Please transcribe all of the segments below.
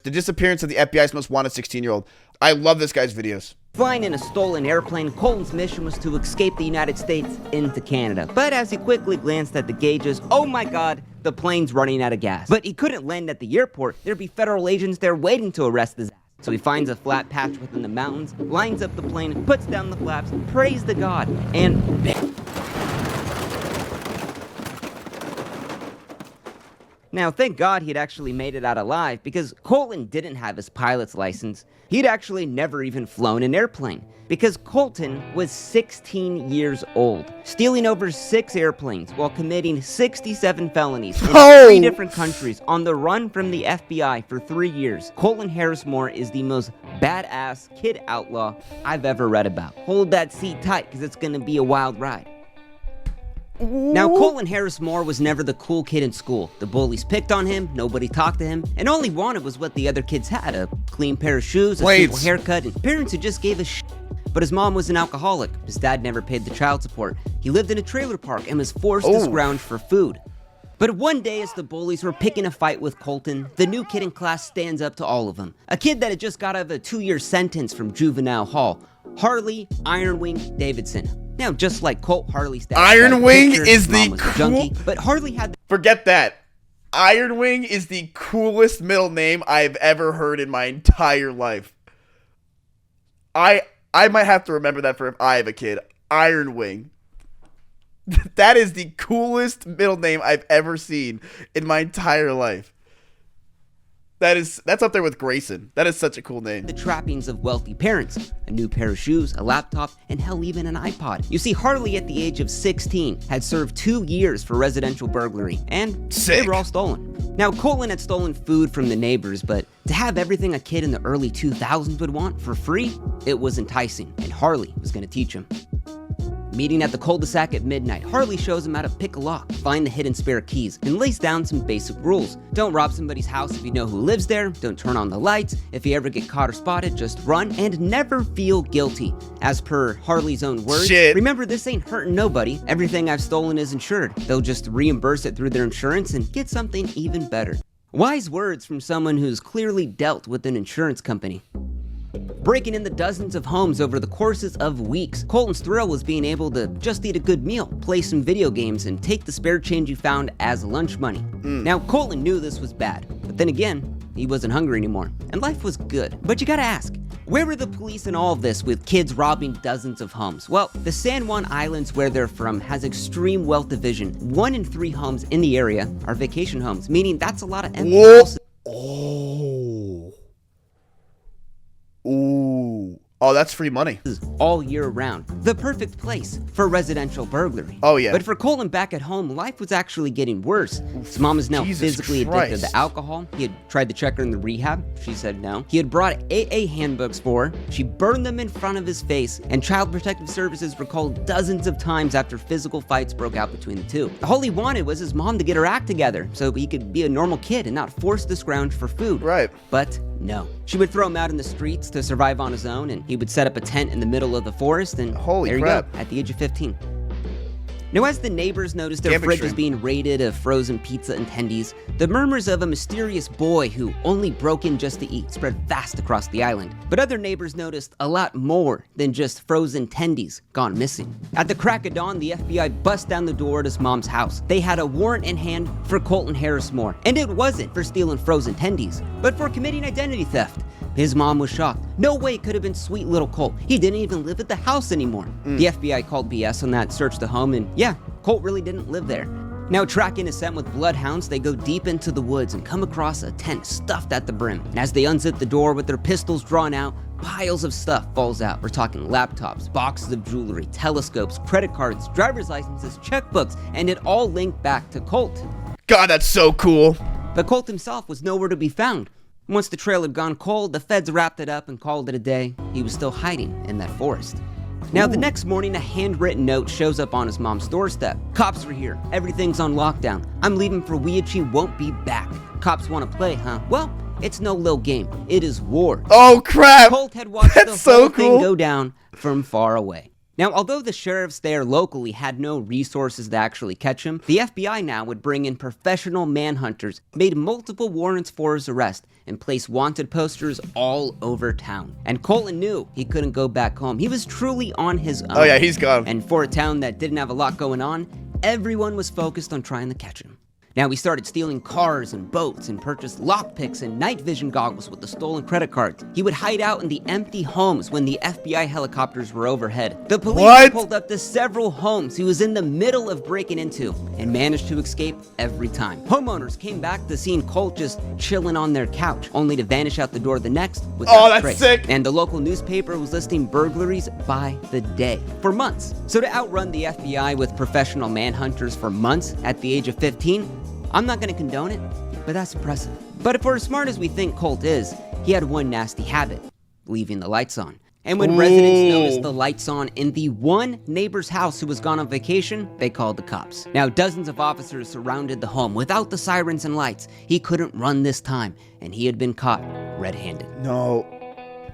The disappearance of the FBI's most wanted 16-year-old. I love this guy's videos. Flying in a stolen airplane, Colton's mission was to escape the United States into Canada. But as he quickly glanced at the gauges, oh my god, the plane's running out of gas. But he couldn't land at the airport. There'd be federal agents there waiting to arrest his ass. So he finds a flat patch within the mountains, lines up the plane, puts down the flaps, prays to God, and bam. Now, thank God he'd actually made it out alive, because Colton didn't have his pilot's license. He'd actually never even flown an airplane, because Colton was 16 years old, stealing over 6 airplanes while committing 67 felonies in 3 different countries on the run from the FBI for 3 years. Colton Harris-Moore is the most badass kid outlaw I've ever read about. Hold that seat tight, because it's gonna be a wild ride. Now, Colton Harris-Moore was never the cool kid in school. The bullies picked on him, nobody talked to him, and all he wanted was what the other kids had: a clean pair of shoes, a simple haircut, and parents who just gave a shit. But his mom was an alcoholic. His dad never paid the child support. He lived in a trailer park and was forced to scrounge for food. But one day, as the bullies were picking a fight with Colton, the new kid in class stands up to all of them. A kid that had just got out of a 2-year sentence from juvenile hall, Harley Ironwing Davidson. Now, just like Colt, Harley's dad. Ironwing is the junkie, but Harley had. Forget that. Ironwing is the coolest middle name I've ever heard in my entire life. I might have to remember that for if I have a kid. Ironwing. That is the coolest middle name I've ever seen in my entire life. That's up there with Grayson. That is such a cool name. The trappings of wealthy parents: a new pair of shoes, a laptop, and hell, even an iPod. You see, Harley at the age of 16 had served 2 years for residential burglary, and they were all stolen. Now, Colton had stolen food from the neighbors, but to have everything a kid in the early 2000s would want for free, it was enticing, and Harley was going to teach him. Meeting at the cul-de-sac at midnight, Harley shows him how to pick a lock, find the hidden spare keys, and lays down some basic rules. Don't rob somebody's house if you know who lives there, don't turn on the lights, if you ever get caught or spotted, just run, and never feel guilty. As per Harley's own words, remember, this ain't hurting nobody, everything I've stolen is insured. They'll just reimburse it through their insurance and get something even better. Wise words from someone who's clearly dealt with an insurance company. Breaking into dozens of homes over the courses of weeks, Colton's thrill was being able to just eat a good meal, play some video games, and take the spare change you found as lunch money. Now, Colton knew this was bad, but then again, he wasn't hungry anymore, and life was good. But you gotta ask, where were the police in all of this with kids robbing dozens of homes? Well, the San Juan Islands, where they're from, has extreme wealth division. 1 in 3 homes in the area are vacation homes, meaning that's a lot of empty houses. Oh, that's free money. All year round. The perfect place for residential burglary. Oh, yeah. But for Colton back at home, life was actually getting worse. His mom is now physically addicted to alcohol. He had tried to check her in the rehab. She said no. He had brought AA handbooks for her. She burned them in front of his face, and Child Protective Services were called dozens of times after physical fights broke out between the two. All he wanted was his mom to get her act together so he could be a normal kid and not force to scrounge for food. Right. But no. She would throw him out in the streets to survive on his own, and he would set up a tent in the middle of the forest, and there you go, at the age of 15. Now, as the neighbors noticed their fridge was being raided of frozen pizza and tendies, the murmurs of a mysterious boy who only broke in just to eat spread fast across the island. But other neighbors noticed a lot more than just frozen tendies gone missing. At the crack of dawn, the FBI bust down the door at his mom's house. They had a warrant in hand for Colton Harris-Moore, and it wasn't for stealing frozen tendies, but for committing identity theft. His mom was shocked. No way it could have been sweet little Colt. He didn't even live at the house anymore. The FBI called BS on that, searched the home, and yeah, Colt really didn't live there. Now, tracking a scent with bloodhounds, they go deep into the woods and come across a tent stuffed at the brim. And as they unzip the door with their pistols drawn out, piles of stuff falls out. We're talking laptops, boxes of jewelry, telescopes, credit cards, driver's licenses, checkbooks, and it all linked back to Colt. God, that's so cool. But Colt himself was nowhere to be found. Once the trail had gone cold, the feds wrapped it up and called it a day. He was still hiding in that forest. Now, the next morning, a handwritten note shows up on his mom's doorstep. Cops are here. Everything's on lockdown. I'm leaving for Weatherspoon, won't be back. Cops want to play, huh? Well, it's no little game. It is war. Oh, crap. Colt had watched the whole thing go down from far away. Now, although the sheriffs there locally had no resources to actually catch him, the FBI now would bring in professional manhunters, made multiple warrants for his arrest, and placed wanted posters all over town. And Colton knew he couldn't go back home. He was truly on his own. Oh yeah, he's gone. And for a town that didn't have a lot going on, everyone was focused on trying to catch him. Now, he started stealing cars and boats and purchased lockpicks and night vision goggles with the stolen credit cards. He would hide out in the empty homes when the FBI helicopters were overhead. The police pulled up to several homes he was in the middle of breaking into and managed to escape every time. Homeowners came back to seeing Colt just chilling on their couch, only to vanish out the door the next without that's trace. sick. And the local newspaper was listing burglaries by the day for months. So to outrun the FBI with professional manhunters for months at the age of 15, I'm not going to condone it, but that's impressive. But if we're as smart as we think Colt is, he had one nasty habit: leaving the lights on. And when residents noticed the lights on in the one neighbor's house who was gone on vacation, they called the cops. Now, dozens of officers surrounded the home without the sirens and lights. He couldn't run this time, and he had been caught red-handed. No.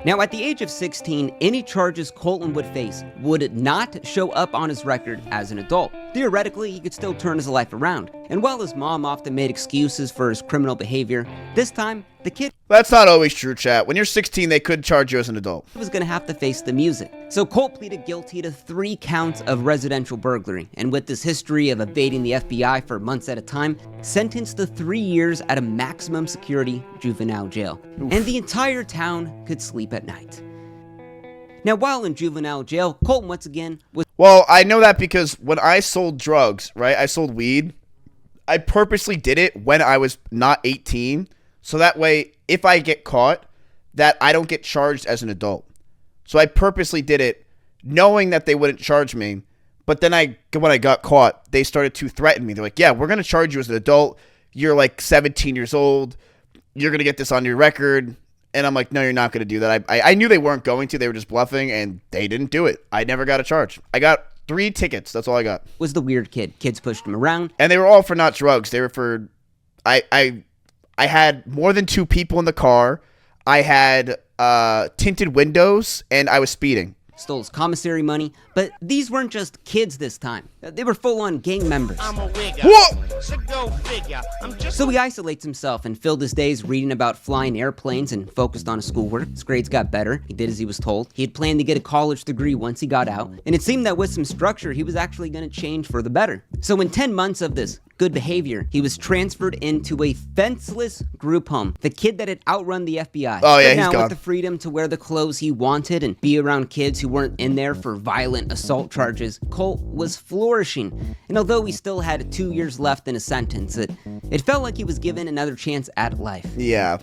Now, at the age of 16, any charges Colton would face would not show up on his record as an adult. Theoretically, he could still turn his life around. And while his mom often made excuses for his criminal behavior, this time, the kid That's not always true, chat. When you're 16, they could charge you as an adult. was going to have to face the music. So Colt pleaded guilty to 3 counts of residential burglary, and with this history of evading the FBI for months at a time, sentenced to 3 years at a maximum security juvenile jail. And the entire town could sleep at night. Now, while in juvenile jail, Colton once again was... Well, I know that because when I sold drugs, right, I sold weed, I purposely did it when I was not 18, so that way, if I get caught, that I don't get charged as an adult. So I purposely did it knowing that they wouldn't charge me, but then when I got caught, they started to threaten me. They're like, yeah, we're going to charge you as an adult. You're like 17 years old. You're going to get this on your record. And I'm like, no, you're not going to do that. I knew they weren't going to. They were just bluffing, and they didn't do it. I never got a charge. I got 3 tickets. That's all I got. Was the weird kid. Kids pushed him around. And they were all for not drugs. They were for... I had more than 2 people in the car. I had tinted windows, and I was speeding. Stole his commissary money, but these weren't just kids this time. They were full-on gang members. I'm a wigger. Whoa! So go figure. I'm just So he isolates himself and filled his days reading about flying airplanes and focused on his schoolwork. His grades got better. He did as he was told. He had planned to get a college degree once he got out, and it seemed that with some structure, he was actually going to change for the better. So in 10 months of this good behavior, he was transferred into a fenceless group home. The kid that had outrun the FBI. Oh, yeah, but now he's gone. with the freedom to wear the clothes he wanted and be around kids who weren't in there for violent assault charges, Colt was flourishing. And although he still had 2 years left in his sentence, it felt like he was given another chance at life. Yeah.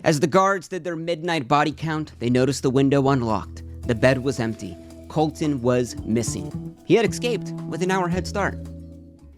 As the guards did their midnight body count, they noticed the window unlocked. The bed was empty. Colton was missing. He had escaped with an hour head start.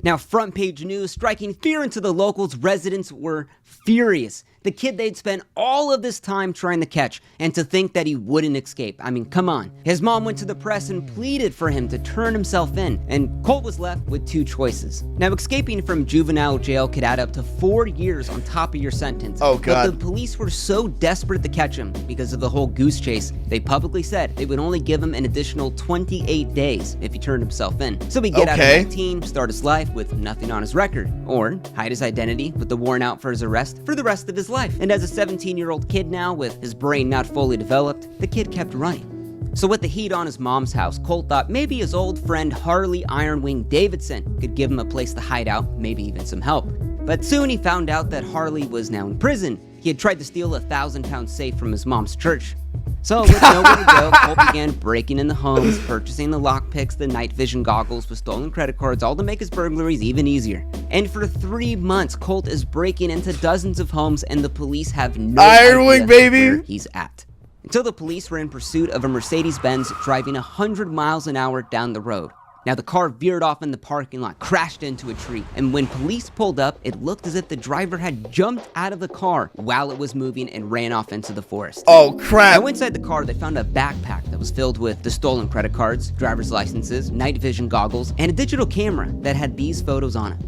Now, front page news striking fear into the locals. Residents were furious. The kid they'd spent all of this time trying to catch, and to think that he wouldn't escape. I mean, come on. His mom went to the press and pleaded for him to turn himself in, and Colt was left with 2 choices. Now, escaping from juvenile jail could add up to 4 years on top of your sentence. Oh, God. But the police were so desperate to catch him because of the whole goose chase, they publicly said they would only give him an additional 28 days if he turned himself in. So he'd get out of 19, start his life with nothing on his record, or hide his identity with the warrant out for his arrest for the rest of his life. And as a 17-year-old kid now, with his brain not fully developed, the kid kept running. So with the heat on his mom's house, Colt thought maybe his old friend Harley Ironwing Davidson could give him a place to hide out, maybe even some help. But soon he found out that Harley was now in prison. He had tried to steal a 1,000-pound safe from his mom's church. So with nowhere to go, Colt began breaking in the homes, purchasing the lockpicks, the night vision goggles with stolen credit cards, all to make his burglaries even easier. And for 3 months, Colt is breaking into dozens of homes, and the police have no Ironwing, idea baby! where he's at. Until the police were in pursuit of a Mercedes-Benz driving 100 miles an hour down the road. Now, the car veered off in the parking lot, crashed into a tree, and when police pulled up, it looked as if the driver had jumped out of the car while it was moving and ran off into the forest. Oh, crap. Now, inside the car, they found a backpack that was filled with the stolen credit cards, driver's licenses, night vision goggles, and a digital camera that had these photos on it.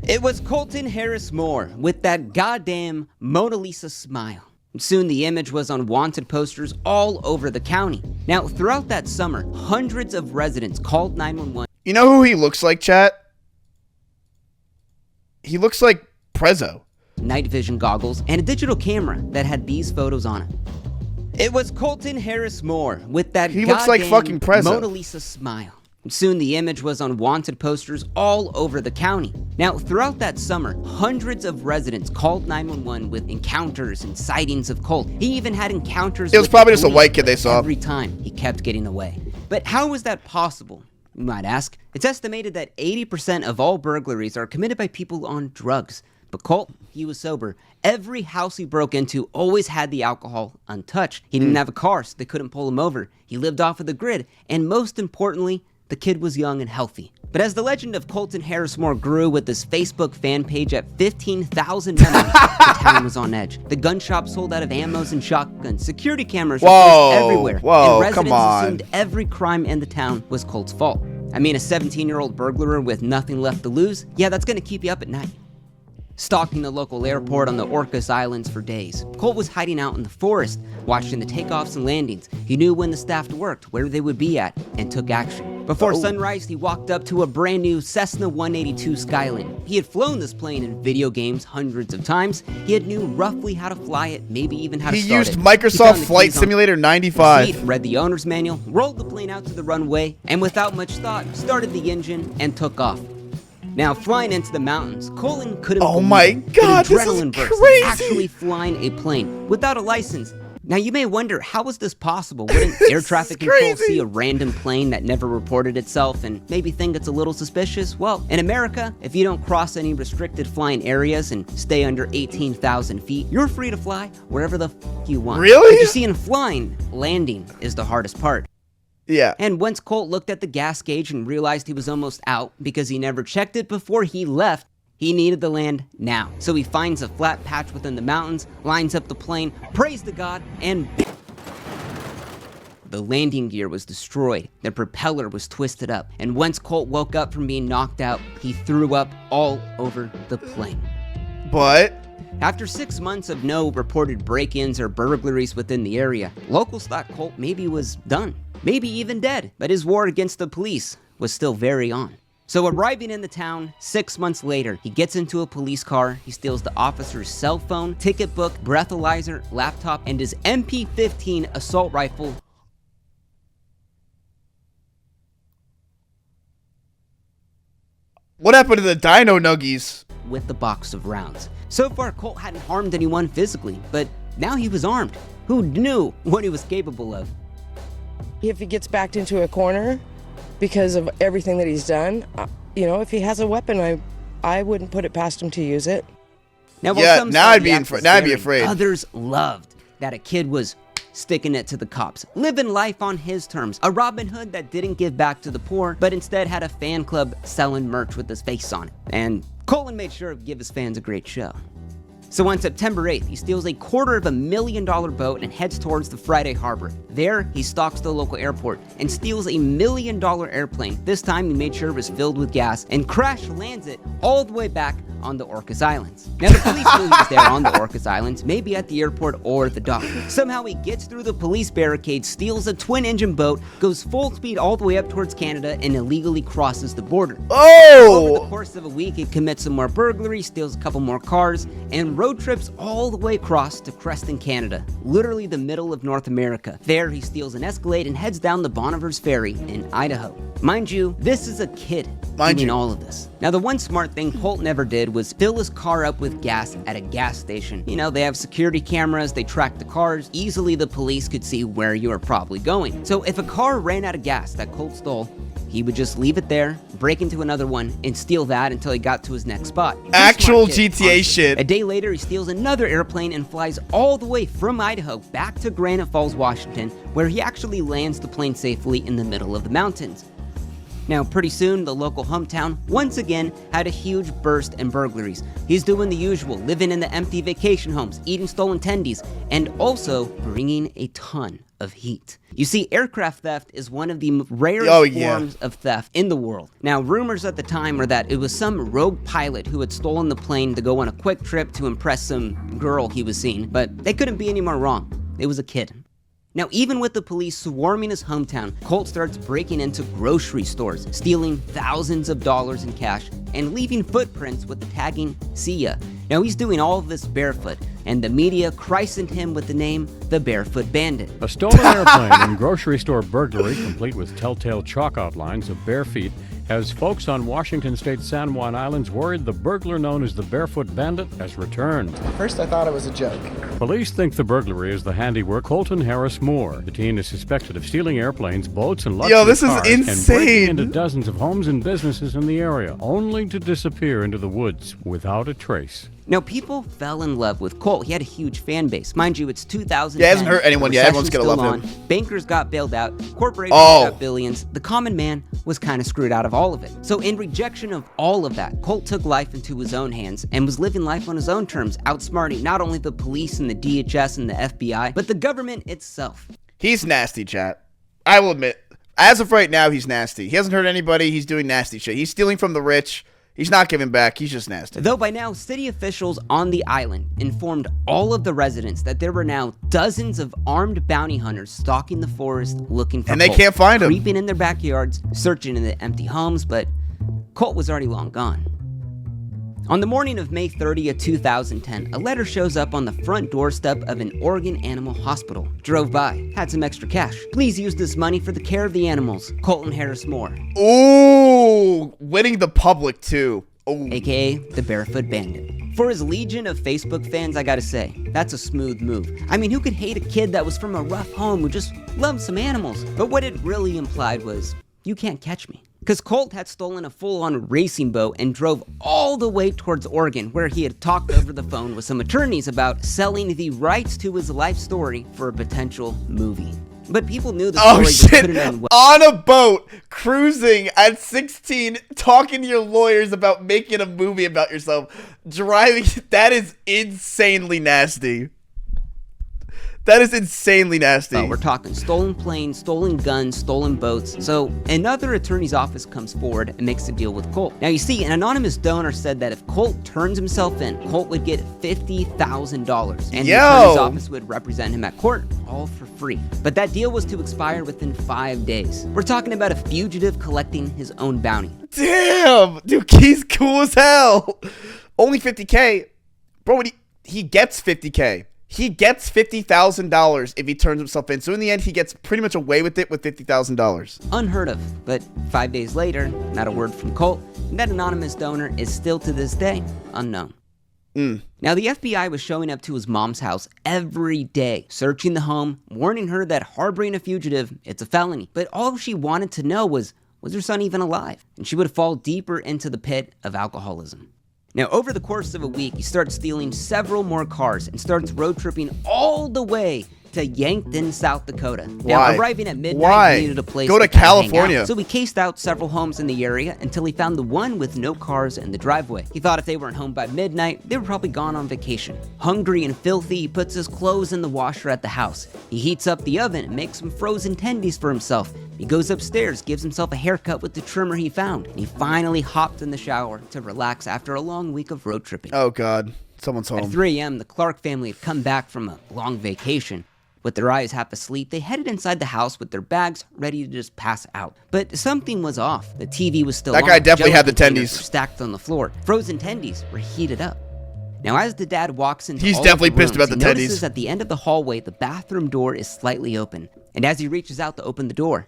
It was Colton Harris Moore with that goddamn Mona Lisa smile. Soon the image was on wanted posters all over the county. Now, throughout that summer, hundreds of residents called 911. You know who he looks like, chat? He looks like Prezzo. Night vision goggles, and a digital camera that had these photos on it. It was Colton Harris Moore with that He looks like fucking Prezzo. Mona Lisa smile. Soon the image was on wanted posters all over the county. Now, throughout that summer, hundreds of residents called 911 with encounters and sightings of Colt. He even had encounters. It was probably just a white kid they saw. Every time he kept getting away. But how was that possible? You might ask. It's estimated that 80% of all burglaries are committed by people on drugs. But Colt, he was sober. Every house he broke into always had the alcohol untouched. He didn't have a car, so they couldn't pull him over. He lived off of the grid. And most importantly, the kid was young and healthy. But as the legend of Colton Harris Moore grew with his Facebook fan page at 15,000 members, the town was on edge. The gun shop sold out of ammos and shotguns. Security cameras were placed everywhere. And residents assumed every crime in the town was Colt's fault. I mean, a 17-year-old burglar with nothing left to lose? Yeah, that's gonna keep you up at night. Stalking the local airport on the Orcas Islands for days, Colt was hiding out in the forest, watching the takeoffs and landings. He knew when the staff worked, where they would be at, and took action. Before sunrise, he walked up to a brand new Cessna 182 Skyline. He had flown this plane in video games hundreds of times. He had knew roughly how to fly it, maybe even how to start it. He used Microsoft Flight Simulator 95. Read the owner's manual, rolled the plane out to the runway, and without much thought, started the engine and took off. Now, flying into the mountains, Colton couldn't believe God, this is crazy. Actually flying a plane without a license. Now, you may wonder, how is this possible? Wouldn't air traffic control see a random plane that never reported itself and maybe think it's a little suspicious? Well, in America, if you don't cross any restricted flying areas and stay under 18,000 feet, you're free to fly wherever the f you want. Really? But you see, in flying, landing is the hardest part. Yeah. And once Colt looked at the gas gauge and realized he was almost out because he never checked it before he left, he needed to land now. So he finds a flat patch within the mountains, lines up the plane, prays to God, and the landing gear was destroyed. The propeller was twisted up. And once Colt woke up from being knocked out, he threw up all over the plane. But after 6 months of no reported break-ins or burglaries within the area, locals thought Colt maybe was done. Maybe even dead, but his war against the police was still very on. So arriving in the town 6 months later, he gets into a police car, he steals the officer's cell phone, ticket book, breathalyzer, laptop, and his MP-15 assault rifle. what happened to the Dino Nuggies? With the box of rounds. So far, Colt hadn't harmed anyone physically, but now he was armed. Who knew what he was capable of? If he gets backed into a corner because of everything that he's done, you know, if he has a weapon, I wouldn't put it past him to use it. Now, now I'd be afraid. Others loved that a kid was sticking it to the cops, living life on his terms. A Robin Hood that didn't give back to the poor, but instead had a fan club selling merch with his face on it. And Colton made sure to give his fans a great show. So on September 8th, he steals a $250,000 boat and heads towards the Friday Harbor. There, he stalks the local airport and steals $1 million airplane. This time, he made sure it was filled with gas and crash lands it all the way back on the Orcas Islands. Now, the police knew he was there on the Orcas Islands, maybe at the airport or the dock. Somehow, he gets through the police barricade, steals a twin-engine boat, goes full speed all the way up towards Canada, and illegally crosses the border. Over the course of a week, he commits some more burglaries, steals a couple more cars, and road trips all the way across to Creston, Canada, literally the middle of North America. There, he steals an Escalade and heads down the Bonnevers Ferry in Idaho. Mind you, this is a kid doing all of this. Now, the one smart thing Colt never did was fill his car up with gas at a gas station. You know, they have security cameras, they track the cars. Easily, the police could see where you are probably going. So if a car ran out of gas that Colt stole, he would just leave it there, break into another one, and steal that until he got to his next spot. Actual GTA shit. A day later, he steals another airplane and flies all the way from Idaho back to Granite Falls, Washington, where he actually lands the plane safely in the middle of the mountains. Now, pretty soon, the local hometown once again had a huge burst in burglaries. He's doing the usual, living in the empty vacation homes, eating stolen tendies, and also bringing a ton of heat. You see, aircraft theft is one of the rarest forms of theft in the world. Now, rumors at the time were that it was some rogue pilot who had stolen the plane to go on a quick trip to impress some girl he was seeing, but they couldn't be any more wrong. It was a kid. Now, even with the police swarming his hometown, Colt starts breaking into grocery stores, stealing thousands of dollars in cash, and leaving footprints with the tagging, "See ya." Now, he's doing all of this barefoot, and the media christened him with the name the Barefoot Bandit. A stolen airplane and grocery store burglary, complete with telltale chalk outlines of bare feet, has folks on Washington State's San Juan Islands worried the burglar known as the Barefoot Bandit has returned. First, I thought it was a joke. Police think the burglary is the handiwork of Colton Harris Moore. The teen is suspected of stealing airplanes, boats, and luxury this is cars insane. and breaking into dozens of homes and businesses in the area, only to disappear into the woods without a trace. Now, people fell in love with Colt. He had a huge fan base. Mind you, it's 2010. Yeah, it hasn't hurt anyone yet. Everyone's gonna love him. Bankers got bailed out. Corporations got billions. The common man was kind of screwed out of all of it. So in rejection of all of that, Colt took life into his own hands and was living life on his own terms, outsmarting not only the police and the DHS and the FBI, but the government itself. He's nasty, chat. I will admit, as of right now, he's nasty. He hasn't hurt anybody. He's doing nasty shit. He's stealing from the rich. He's not giving back. He's just nasty. Though by now, city officials on the island informed all of the residents that there were now dozens of armed bounty hunters stalking the forest looking for Colt. And they can't find him. Creeping in their backyards, searching in the empty homes, but Colt was already long gone. On the morning of May 30th, 2010, a letter shows up on the front doorstep of an Oregon animal hospital. Drove by, had some extra cash. Please use this money for the care of the animals. Colton Harris Moore. Ooh, winning the public too. Ooh. AKA the Barefoot Bandit. For his legion of Facebook fans, I gotta say, that's a smooth move. I mean, who could hate a kid that was from a rough home who just loved some animals? But what it really implied was, you can't catch me. Because Colt had stolen a full-on racing boat and drove all the way towards Oregon, where he had talked over the phone with some attorneys about selling the rights to his life story for a potential movie. But people knew the story just couldn't end well. On a boat, cruising at 16, talking to your lawyers about making a movie about yourself, driving. That is insanely nasty. That is insanely nasty. We're talking stolen planes, stolen guns, stolen boats. So another attorney's office comes forward and makes a deal with Colt. Now you see, an anonymous donor said that if Colt turns himself in, Colt would get $50,000. And the attorney's office would represent him at court, all for free. But that deal was to expire within 5 days. We're talking about a fugitive collecting his own bounty. Damn! Dude, he's cool as hell. Only $50K. Bro, he gets $50K. He gets $50,000 if he turns himself in. So in the end, he gets pretty much away with it with $50,000. Unheard of. But 5 days later, not a word from Colt, and that anonymous donor is still to this day unknown. Now, the FBI was showing up to his mom's house every day, searching the home, warning her that harboring a fugitive, it's a felony. But all she wanted to know was her son even alive? And she would fall deeper into the pit of alcoholism. Now, over the course of a week, he starts stealing several more cars and starts road tripping all the way to Yankton, South Dakota. Now, arriving at midnight, he needed a place to California. Hang out. So he cased out several homes in the area until he found the one with no cars in the driveway. He thought if they weren't home by midnight, they were probably gone on vacation. Hungry and filthy, he puts his clothes in the washer at the house. He heats up the oven and makes some frozen tendies for himself. He goes upstairs, gives himself a haircut with the trimmer he found, and he finally hopped in the shower to relax after a long week of road tripping. Oh God, someone's home. At 3 a.m., the Clark family had come back from a long vacation. With their eyes half asleep, they headed inside the house with their bags ready to just pass out. But something was off. The TV was still on. That guy definitely had the tendies tendies stacked on the floor. Frozen tendies were heated up. Now, as the dad walks into he's all definitely of the pissed rooms, about the he tendies. notices at the end of the hallway, the bathroom door is slightly open. And as he reaches out to open the door,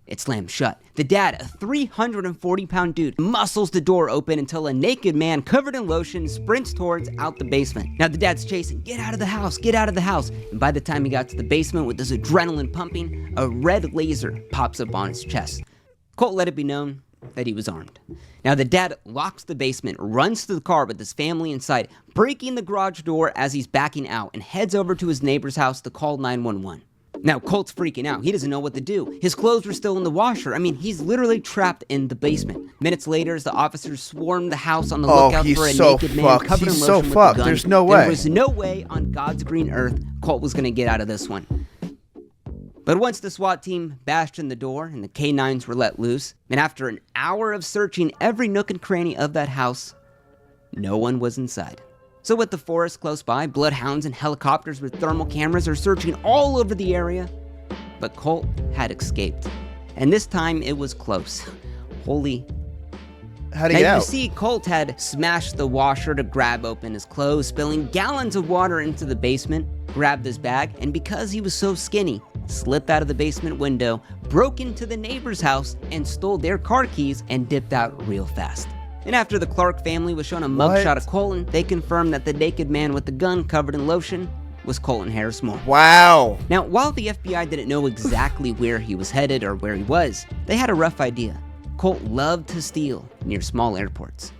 it slams shut. The dad, a 340-pound dude, muscles the door open until a naked man covered in lotion sprints towards out the basement. Now the dad's chasing, get out of the house, get out of the house. And by the time he got to the basement with his adrenaline pumping, a red laser pops up on his chest. Colt let it be known that he was armed. Now the dad locks the basement, runs to the car with his family inside, breaking the garage door as he's backing out, and heads over to his neighbor's house to call 911. Now, Colt's freaking out. He doesn't know what to do. His clothes were still in the washer. I mean, he's literally trapped in the basement. Minutes later, as the officers swarmed the house on the lookout for a naked man covered in lotion with a gun, there's no way. There was no way on God's green earth Colt was going to get out of this one. But once the SWAT team bashed in the door and the K-9s were let loose, and after an hour of searching every nook and cranny of that house, no one was inside. So with the forest close by, bloodhounds and helicopters with thermal cameras are searching all over the area, but Colt had escaped. And this time it was close. Holy. How'd he get out? You see, Colt had smashed the washer to grab open his clothes, spilling gallons of water into the basement, grabbed his bag, and because he was so skinny, slipped out of the basement window, broke into the neighbor's house, and stole their car keys and dipped out real fast. And after the Clark family was shown a mugshot of Colton, they confirmed that the naked man with the gun covered in lotion was Colton Harris Moore. Wow. Now, while the FBI didn't know exactly where he was headed or where he was, they had a rough idea. Colt loved to steal near small airports.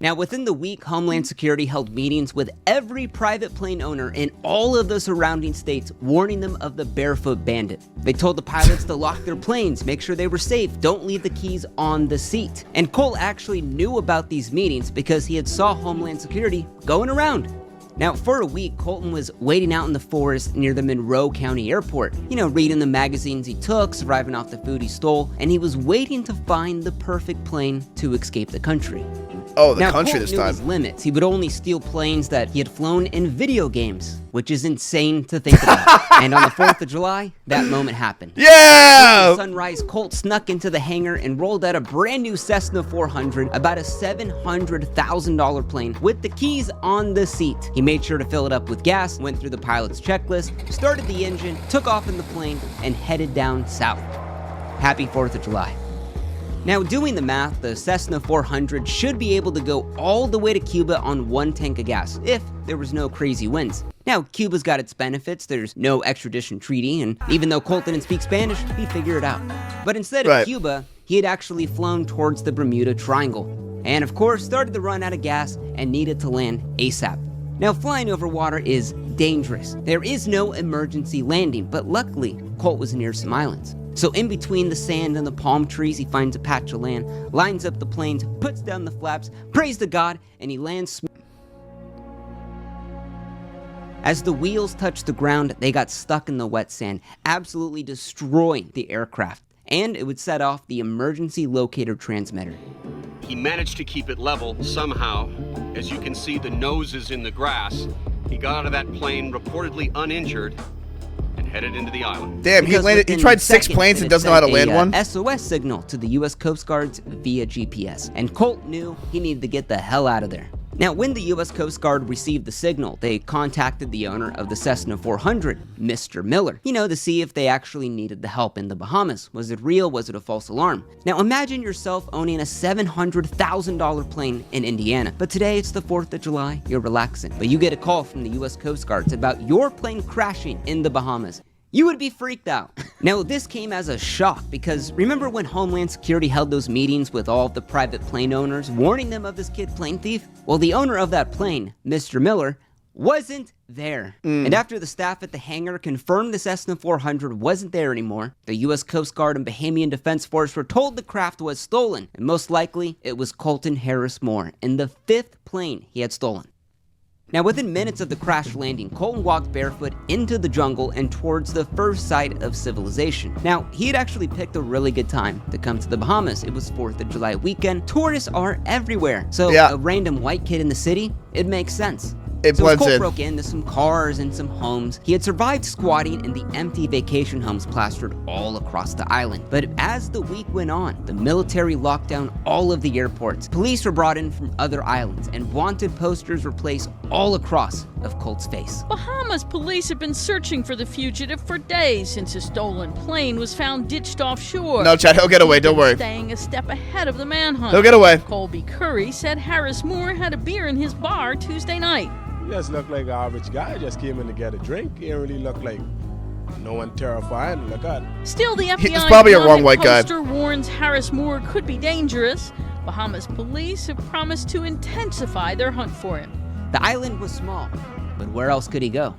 Now, within the week, Homeland Security held meetings with every private plane owner in all of the surrounding states, warning them of the Barefoot Bandit. They told the pilots to lock their planes, make sure they were safe, don't leave the keys on the seat. And Colt actually knew about these meetings because he had saw Homeland Security going around. Now, for a week, Colton was waiting out in the forest near the Monroe County Airport, reading the magazines he took, surviving off the food he stole, and he was waiting to find the perfect plane to escape the country. Oh, the now, country Colt this knew time. his limits. He would only steal planes that he had flown in video games, which is insane to think about. And on the 4th of July, that moment happened. Yeah! At sunrise, Colt snuck into the hangar and rolled out a brand new Cessna 400, about a $700,000 plane, with the keys on the seat. He made sure to fill it up with gas, went through the pilot's checklist, started the engine, took off in the plane, and headed down south. Happy 4th of July. Now, doing the math, the Cessna 400 should be able to go all the way to Cuba on one tank of gas, if there was no crazy winds. Now, Cuba's got its benefits. There's no extradition treaty, and even though Colt didn't speak Spanish, he'd figure it out. But instead of Cuba, he had actually flown towards the Bermuda Triangle, and of course, started to run out of gas and needed to land ASAP. Now, flying over water is dangerous. There is no emergency landing, but luckily, Colt was near some islands. So in between the sand and the palm trees, he finds a patch of land, lines up the planes, puts down the flaps, prays to God, and he lands. As the wheels touched the ground, they got stuck in the wet sand, absolutely destroying the aircraft. And it would set off the emergency locator transmitter. He managed to keep it level somehow. As you can see, the nose is in the grass. He got out of that plane reportedly uninjured and headed into the island. Damn, he tried 6 planes and doesn't know how to land one? SOS signal to the U.S. Coast Guards via GPS, and Colt knew he needed to get the hell out of there. Now, when the U.S. Coast Guard received the signal, they contacted the owner of the Cessna 400, Mr. Miller, to see if they actually needed the help in the Bahamas. Was it real? Was it a false alarm? Now, imagine yourself owning a $700,000 plane in Indiana, but today it's the 4th of July, you're relaxing, but you get a call from the U.S. Coast Guard about your plane crashing in the Bahamas. You would be freaked out. Now, this came as a shock because remember when Homeland Security held those meetings with all of the private plane owners, warning them of this kid plane thief? Well, the owner of that plane, Mr. Miller, wasn't there. And after the staff at the hangar confirmed the Cessna 400 wasn't there anymore, the U.S. Coast Guard and Bahamian Defense Force were told the craft was stolen, and most likely it was Colton Harris Moore in the 5th plane he had stolen. Now, within minutes of the crash landing, Colton walked barefoot into the jungle and towards the first site of civilization. Now, he had actually picked a really good time to come to the Bahamas. It was 4th of July weekend. Tourists are everywhere. So a random white kid in the city, it makes sense. So Colt broke into some cars and some homes. He had survived squatting in the empty vacation homes plastered all across the island. But as the week went on, the military locked down all of the airports. Police were brought in from other islands, and wanted posters were placed all across of Colt's face. Bahamas police have been searching for the fugitive for days since a stolen plane was found ditched offshore. No, Chad, he'll get away, don't worry. Staying a step ahead of the manhunt. He'll get away. Colby Curry said Harris Moore had a beer in his bar Tuesday night. He just looked like an average guy. Just came in to get a drink. He didn't really look like no one terrifying. Look at. Still, the FBI He's probably a wrong white guy. Poster warns Harris Moore could be dangerous. Bahamas police have promised to intensify their hunt for him. The island was small, but where else could he go?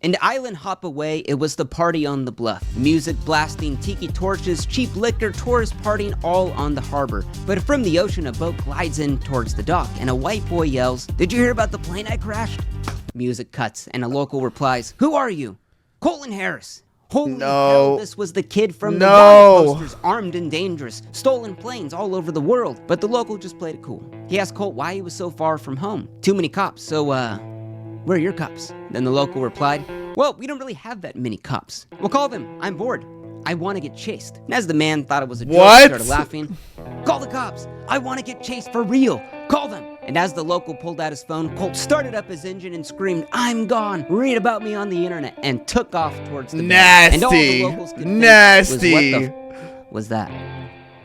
And island hop away, it was the party on the bluff. Music blasting, tiki torches, cheap liquor, tourists partying all on the harbor. But from the ocean, a boat glides in towards the dock, and a white boy yells, "Did you hear about the plane I crashed?" Music cuts, and a local replies, "Who are you?" "Colton Harris." Holy hell, this was the kid from the wanted posters, armed and dangerous, stolen planes all over the world. But the local just played it cool. He asked Colt why he was so far from home. "Too many cops, so where are your cops?" Then the local replied, "Well, we don't really have that many cops." "Well, call them. I'm bored. I want to get chased." And as the man thought it was a joke, he started laughing. "Call the cops. I want to get chased for real. Call them." And as the local pulled out his phone, Colt started up his engine and screamed, "I'm gone. Read about me on the internet," and took off towards the bay. And all the locals could think was, what the was that?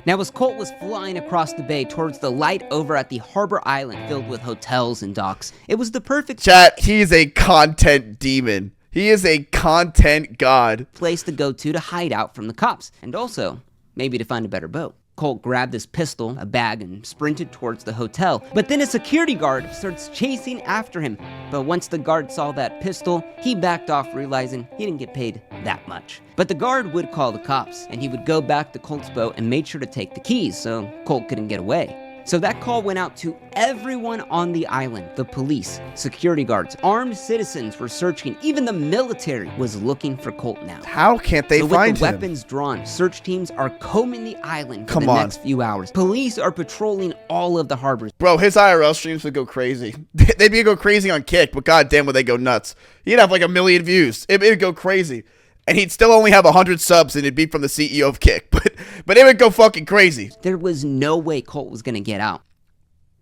Now, as Colt was flying across the bay towards the light over at the harbor island filled with hotels and docks, it was the perfect he's a content demon. He is a content god. Place to go to hide out from the cops, and also maybe to find a better boat. Colt grabbed his pistol, a bag, and sprinted towards the hotel. But then a security guard starts chasing after him. But once the guard saw that pistol, he backed off, realizing he didn't get paid that much. But the guard would call the cops, and he would go back to Colt's boat and made sure to take the keys so Colt couldn't get away. So that call went out to everyone on the island. The police, security guards, armed citizens were searching. Even the military was looking for Colt now. How can't they find him? With the weapons drawn, search teams are combing the island for the next few hours. Police are patrolling all of the harbors. Bro, his IRL streams would go crazy. They'd go crazy on Kick, but goddamn would they go nuts. He'd have like 1 million views. It'd go crazy. And he'd still only have 100 subs, and it'd be from the CEO of Kick. But it would go fucking crazy. There was no way Colt was gonna get out.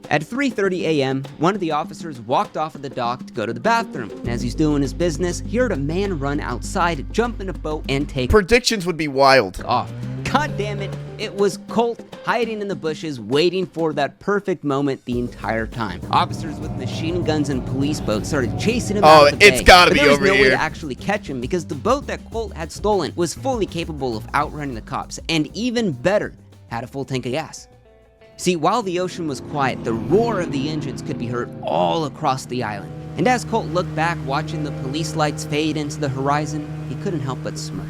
At 3:30 a.m., one of the officers walked off of the dock to go to the bathroom. And as he's doing his business, he heard a man run outside, jump in a boat, and take predictions would be wild. Off. God damn it, it was Colt hiding in the bushes, waiting for that perfect moment the entire time. Officers with machine guns and police boats started chasing him out of the bay. It's gotta be over here. There was no way to actually catch him because the boat that Colt had stolen was fully capable of outrunning the cops, and even better, had a full tank of gas. See, while the ocean was quiet, the roar of the engines could be heard all across the island. And as Colt looked back, watching the police lights fade into the horizon, he couldn't help but smirk.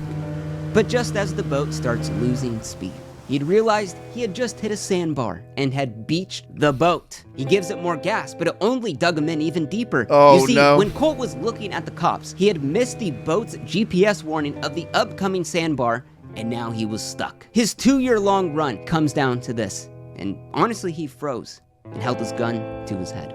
But just as the boat starts losing speed, he'd realized he had just hit a sandbar and had beached the boat. He gives it more gas, but it only dug him in even deeper. You see, when Colt was looking at the cops, he had missed the boat's GPS warning of the upcoming sandbar, and now he was stuck. His 2-year-long run comes down to this. And honestly, he froze and held his gun to his head.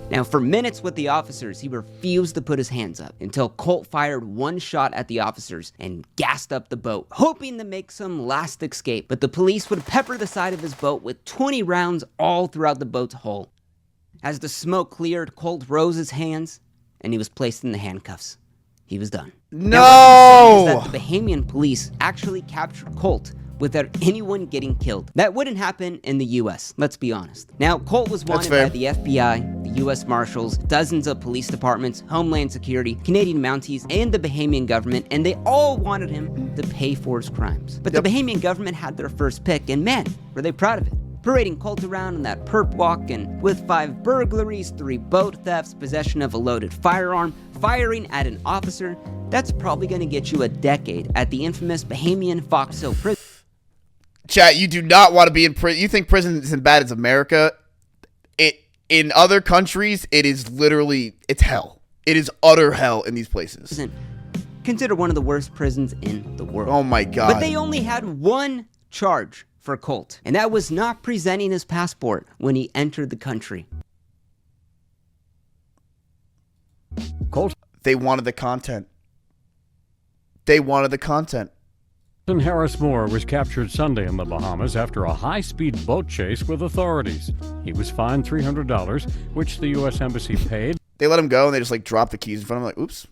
Now, for minutes with the officers, he refused to put his hands up until Colt fired one shot at the officers and gassed up the boat, hoping to make some last escape. But the police would pepper the side of his boat with 20 rounds all throughout the boat's hull. As the smoke cleared, Colt rose his hands and he was placed in the handcuffs. He was done. No! Now, what's that the Bahamian police actually captured Colt without anyone getting killed. That wouldn't happen in the US, let's be honest. Now, Colt was wanted by the FBI, the US Marshals, dozens of police departments, Homeland Security, Canadian Mounties, and the Bahamian government, and they all wanted him to pay for his crimes. But the Bahamian government had their first pick, and man, were they proud of it. Parading Colt around in that perp walk, and with 5 burglaries, 3 boat thefts, possession of a loaded firearm, firing at an officer, that's probably gonna get you a decade at the infamous Bahamian Fox Hill prison. Chat, you do not want to be in prison. You think prison is as bad as America? In other countries, it is literally, it's hell. It is utter hell in these places. Considered one of the worst prisons in the world. Oh my God. But they only had one charge for Colt, and that was not presenting his passport when he entered the country. Colt? They wanted the content. They wanted the content. Colton Harris Moore was captured Sunday in the Bahamas after a high-speed boat chase with authorities. He was fined $300, which the U.S. Embassy paid. They let him go, and they just dropped the keys in front of him, like, oops.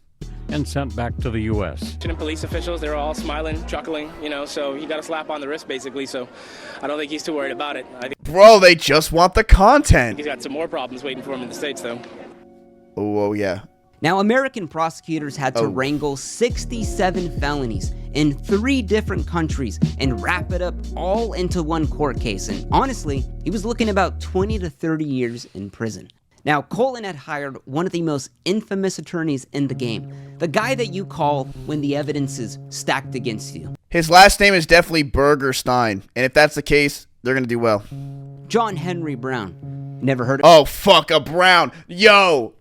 And sent back to the U.S. Police officials, they're all smiling, chuckling, so he got a slap on the wrist, basically, so I don't think he's too worried about it. Bro, they just want the content. He's got some more problems waiting for him in the States, though. Oh yeah. Now, American prosecutors had to wrangle 67 felonies in 3 different countries and wrap it up all into one court case. And honestly, he was looking about 20 to 30 years in prison. Now, Colton had hired one of the most infamous attorneys in the game, the guy that you call when the evidence is stacked against you. His last name is definitely Burgerstein, and if that's the case, they're going to do well. John Henry Brown. Never heard of Oh, fuck, a Brown. Yo,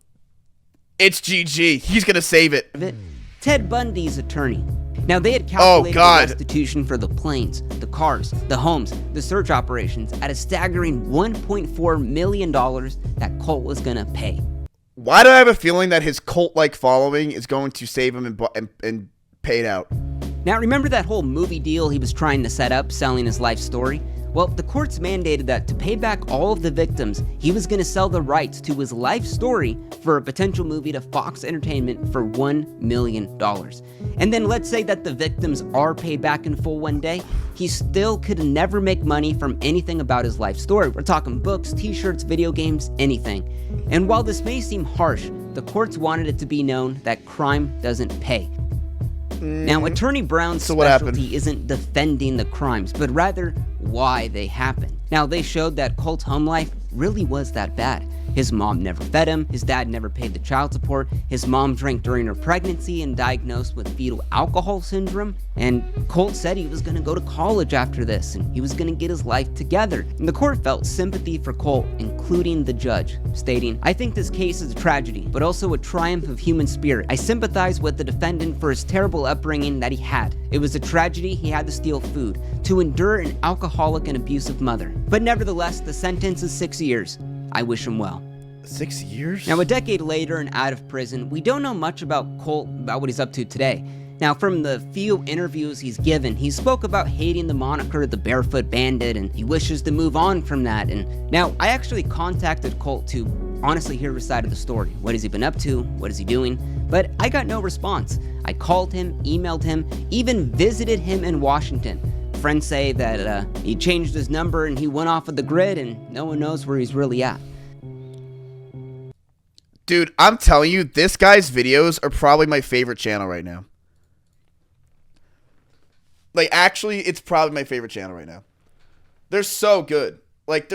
it's GG. He's going to save it. Ted Bundy's attorney. Now, they had calculated the restitution for the planes, the cars, the homes, the search operations at a staggering $1.4 million that Colt was going to pay. Why do I have a feeling that his cult-like following is going to save him and pay it out? Now, remember that whole movie deal he was trying to set up, selling his life story? Well, the courts mandated that to pay back all of the victims, he was going to sell the rights to his life story for a potential movie to Fox Entertainment for $1 million. And then let's say that the victims are paid back in full one day, he still could never make money from anything about his life story. We're talking books, t-shirts, video games, anything. And while this may seem harsh, the courts wanted it to be known that crime doesn't pay. Now, Attorney Brown's specialty isn't defending the crimes, but rather why they happened. Now, they showed that Colt's home life really was that bad. His mom never fed him, his dad never paid the child support, his mom drank during her pregnancy and diagnosed with fetal alcohol syndrome, and Colt said he was going to go to college after this, and he was going to get his life together. And the court felt sympathy for Colt, including the judge, stating, "I think this case is a tragedy, but also a triumph of human spirit. I sympathize with the defendant for his terrible upbringing that he had. It was a tragedy he had to steal food, to endure an alcoholic and abusive mother. But nevertheless, the sentence is 6 years. I wish him well." 6 years? Now, a decade later and out of prison, we don't know much about Colt, about what he's up to today. Now, from the few interviews he's given, he spoke about hating the moniker the Barefoot Bandit, and he wishes to move on from that. And now, I actually contacted Colt to honestly hear his side of the story. What has he been up to? What is he doing? But I got no response. I called him, emailed him, even visited him in Washington. Friends say that he changed his number and he went off of the grid, and no one knows where he's really at. Dude, I'm telling you, this guy's videos are probably my favorite channel right now. Like, actually, it's probably my favorite channel right now. They're so good. Like,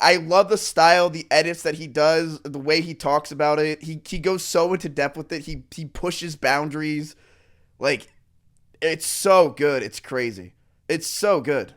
I love the style, the edits that he does, the way he talks about it. He goes so into depth with it. He pushes boundaries. Like, it's so good. It's crazy. It's so good.